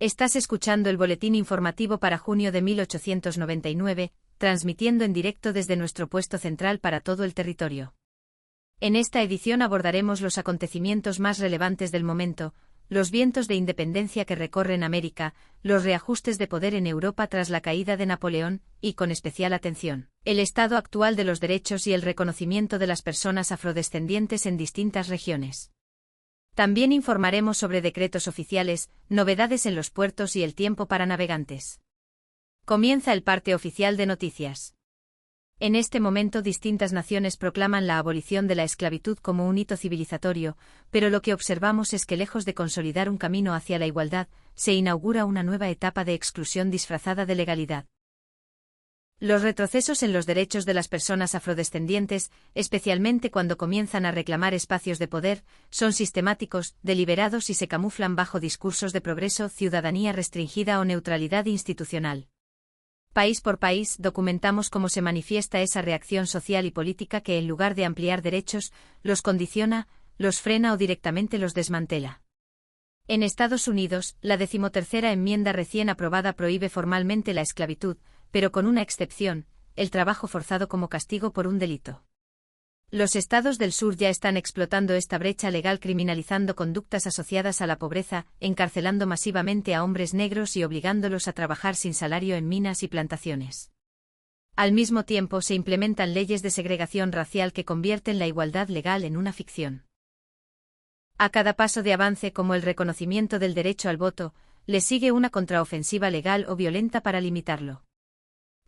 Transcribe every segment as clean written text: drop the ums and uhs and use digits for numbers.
Estás escuchando el boletín informativo para junio de 1899, transmitiendo en directo desde nuestro puesto central para todo el territorio. En esta edición abordaremos los acontecimientos más relevantes del momento, los vientos de independencia que recorren América, los reajustes de poder en Europa tras la caída de Napoleón, y con especial atención, el estado actual de los derechos y el reconocimiento de las personas afrodescendientes en distintas regiones. También informaremos sobre decretos oficiales, novedades en los puertos y el tiempo para navegantes. Comienza el parte oficial de noticias. En este momento distintas naciones proclaman la abolición de la esclavitud como un hito civilizatorio, pero lo que observamos es que lejos de consolidar un camino hacia la igualdad, se inaugura una nueva etapa de exclusión disfrazada de legalidad. Los retrocesos en los derechos de las personas afrodescendientes, especialmente cuando comienzan a reclamar espacios de poder, son sistemáticos, deliberados y se camuflan bajo discursos de progreso, ciudadanía restringida o neutralidad institucional. País por país, documentamos cómo se manifiesta esa reacción social y política que, en lugar de ampliar derechos, los condiciona, los frena o directamente los desmantela. En Estados Unidos, la 13ª enmienda recién aprobada prohíbe formalmente la esclavitud, pero con una excepción, el trabajo forzado como castigo por un delito. Los estados del sur ya están explotando esta brecha legal criminalizando conductas asociadas a la pobreza, encarcelando masivamente a hombres negros y obligándolos a trabajar sin salario en minas y plantaciones. Al mismo tiempo se implementan leyes de segregación racial que convierten la igualdad legal en una ficción. A cada paso de avance como el reconocimiento del derecho al voto, le sigue una contraofensiva legal o violenta para limitarlo.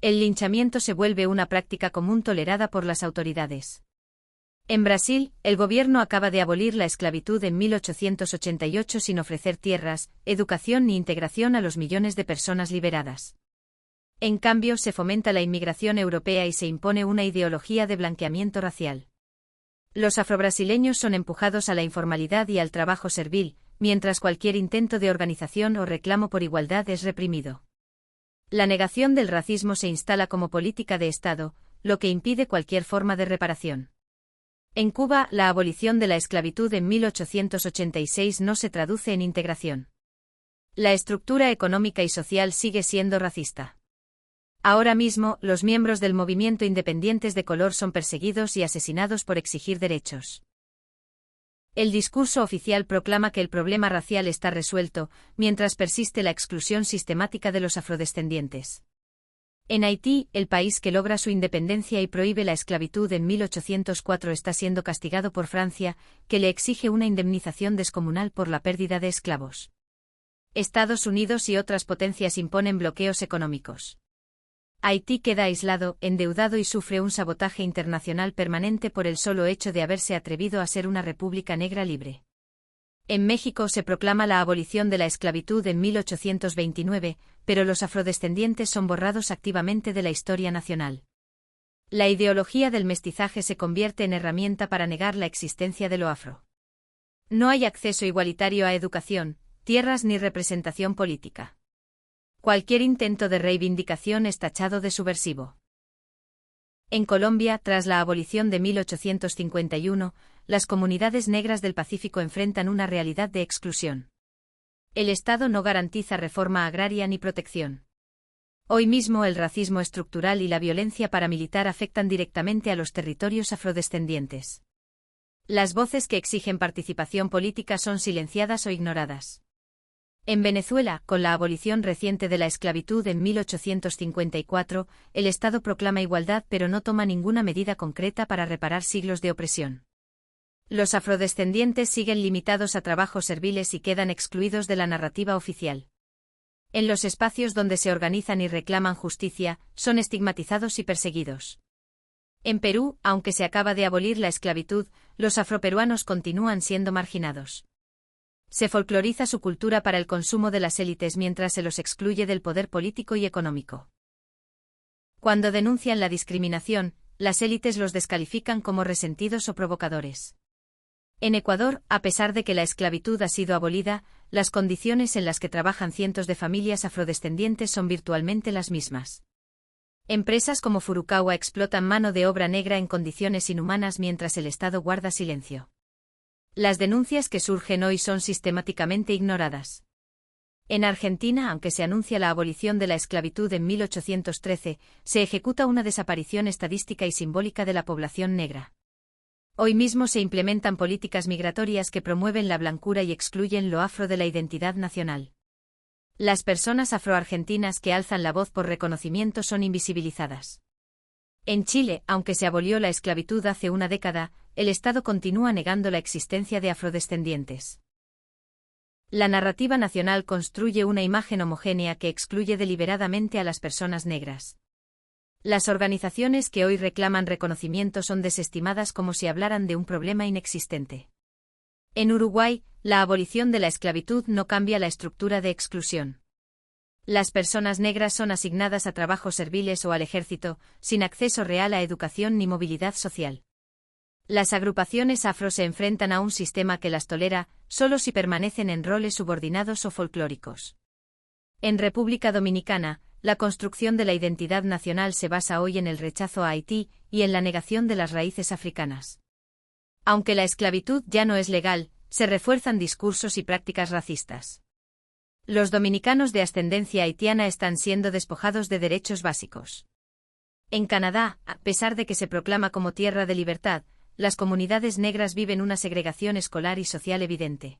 El linchamiento se vuelve una práctica común tolerada por las autoridades. En Brasil, el gobierno acaba de abolir la esclavitud en 1888 sin ofrecer tierras, educación ni integración a los millones de personas liberadas. En cambio, se fomenta la inmigración europea y se impone una ideología de blanqueamiento racial. Los afrobrasileños son empujados a la informalidad y al trabajo servil, mientras cualquier intento de organización o reclamo por igualdad es reprimido. La negación del racismo se instala como política de Estado, lo que impide cualquier forma de reparación. En Cuba, la abolición de la esclavitud en 1886 no se traduce en integración. La estructura económica y social sigue siendo racista. Ahora mismo, los miembros del movimiento independientes de color son perseguidos y asesinados por exigir derechos. El discurso oficial proclama que el problema racial está resuelto, mientras persiste la exclusión sistemática de los afrodescendientes. En Haití, el país que logra su independencia y prohíbe la esclavitud en 1804 está siendo castigado por Francia, que le exige una indemnización descomunal por la pérdida de esclavos. Estados Unidos y otras potencias imponen bloqueos económicos. Haití queda aislado, endeudado y sufre un sabotaje internacional permanente por el solo hecho de haberse atrevido a ser una república negra libre. En México se proclama la abolición de la esclavitud en 1829, pero los afrodescendientes son borrados activamente de la historia nacional. La ideología del mestizaje se convierte en herramienta para negar la existencia de lo afro. No hay acceso igualitario a educación, tierras ni representación política. Cualquier intento de reivindicación es tachado de subversivo. En Colombia, tras la abolición de 1851, las comunidades negras del Pacífico enfrentan una realidad de exclusión. El Estado no garantiza reforma agraria ni protección. Hoy mismo el racismo estructural y la violencia paramilitar afectan directamente a los territorios afrodescendientes. Las voces que exigen participación política son silenciadas o ignoradas. En Venezuela, con la abolición reciente de la esclavitud en 1854, el Estado proclama igualdad pero no toma ninguna medida concreta para reparar siglos de opresión. Los afrodescendientes siguen limitados a trabajos serviles y quedan excluidos de la narrativa oficial. En los espacios donde se organizan y reclaman justicia, son estigmatizados y perseguidos. En Perú, aunque se acaba de abolir la esclavitud, los afroperuanos continúan siendo marginados. Se folcloriza su cultura para el consumo de las élites mientras se los excluye del poder político y económico. Cuando denuncian la discriminación, las élites los descalifican como resentidos o provocadores. En Ecuador, a pesar de que la esclavitud ha sido abolida, las condiciones en las que trabajan cientos de familias afrodescendientes son virtualmente las mismas. Empresas como Furukawa explotan mano de obra negra en condiciones inhumanas mientras el Estado guarda silencio. Las denuncias que surgen hoy son sistemáticamente ignoradas. En Argentina, aunque se anuncia la abolición de la esclavitud en 1813, se ejecuta una desaparición estadística y simbólica de la población negra. Hoy mismo se implementan políticas migratorias que promueven la blancura y excluyen lo afro de la identidad nacional. Las personas afroargentinas que alzan la voz por reconocimiento son invisibilizadas. En Chile, aunque se abolió la esclavitud hace una década, el Estado continúa negando la existencia de afrodescendientes. La narrativa nacional construye una imagen homogénea que excluye deliberadamente a las personas negras. Las organizaciones que hoy reclaman reconocimiento son desestimadas como si hablaran de un problema inexistente. En Uruguay, la abolición de la esclavitud no cambia la estructura de exclusión. Las personas negras son asignadas a trabajos serviles o al ejército, sin acceso real a educación ni movilidad social. Las agrupaciones afro se enfrentan a un sistema que las tolera, solo si permanecen en roles subordinados o folclóricos. En República Dominicana, la construcción de la identidad nacional se basa hoy en el rechazo a Haití y en la negación de las raíces africanas. Aunque la esclavitud ya no es legal, se refuerzan discursos y prácticas racistas. Los dominicanos de ascendencia haitiana están siendo despojados de derechos básicos. En Canadá, a pesar de que se proclama como tierra de libertad, las comunidades negras viven una segregación escolar y social evidente.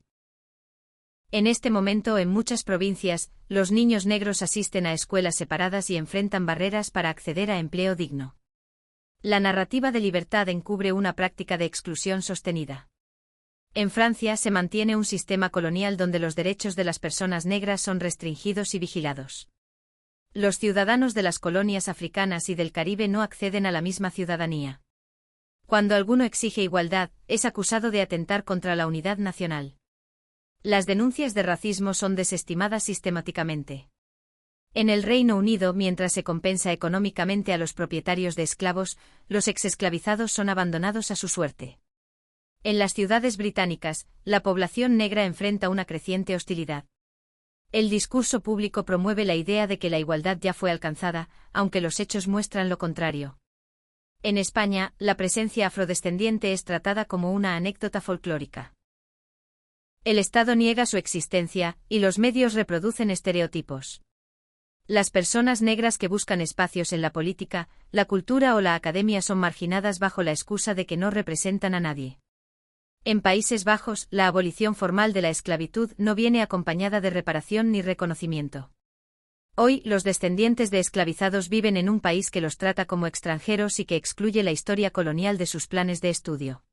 En este momento, en muchas provincias, los niños negros asisten a escuelas separadas y enfrentan barreras para acceder a empleo digno. La narrativa de libertad encubre una práctica de exclusión sostenida. En Francia se mantiene un sistema colonial donde los derechos de las personas negras son restringidos y vigilados. Los ciudadanos de las colonias africanas y del Caribe no acceden a la misma ciudadanía. Cuando alguno exige igualdad, es acusado de atentar contra la unidad nacional. Las denuncias de racismo son desestimadas sistemáticamente. En el Reino Unido, mientras se compensa económicamente a los propietarios de esclavos, los exesclavizados son abandonados a su suerte. En las ciudades británicas, la población negra enfrenta una creciente hostilidad. El discurso público promueve la idea de que la igualdad ya fue alcanzada, aunque los hechos muestran lo contrario. En España, la presencia afrodescendiente es tratada como una anécdota folclórica. El Estado niega su existencia, y los medios reproducen estereotipos. Las personas negras que buscan espacios en la política, la cultura o la academia son marginadas bajo la excusa de que no representan a nadie. En Países Bajos, la abolición formal de la esclavitud no viene acompañada de reparación ni reconocimiento. Hoy, los descendientes de esclavizados viven en un país que los trata como extranjeros y que excluye la historia colonial de sus planes de estudio.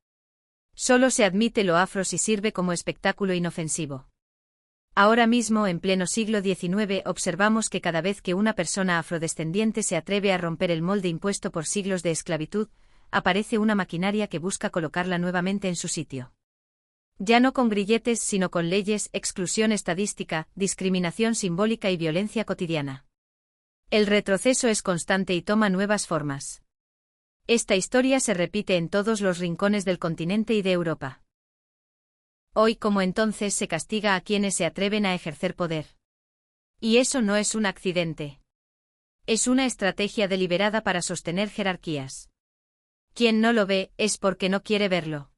Solo se admite lo afro si sirve como espectáculo inofensivo. Ahora mismo, en pleno siglo XIX, observamos que cada vez que una persona afrodescendiente se atreve a romper el molde impuesto por siglos de esclavitud, aparece una maquinaria que busca colocarla nuevamente en su sitio. Ya no con grilletes, sino con leyes, exclusión estadística, discriminación simbólica y violencia cotidiana. El retroceso es constante y toma nuevas formas. Esta historia se repite en todos los rincones del continente y de Europa. Hoy como entonces se castiga a quienes se atreven a ejercer poder. Y eso no es un accidente. Es una estrategia deliberada para sostener jerarquías. Quien no lo ve, es porque no quiere verlo.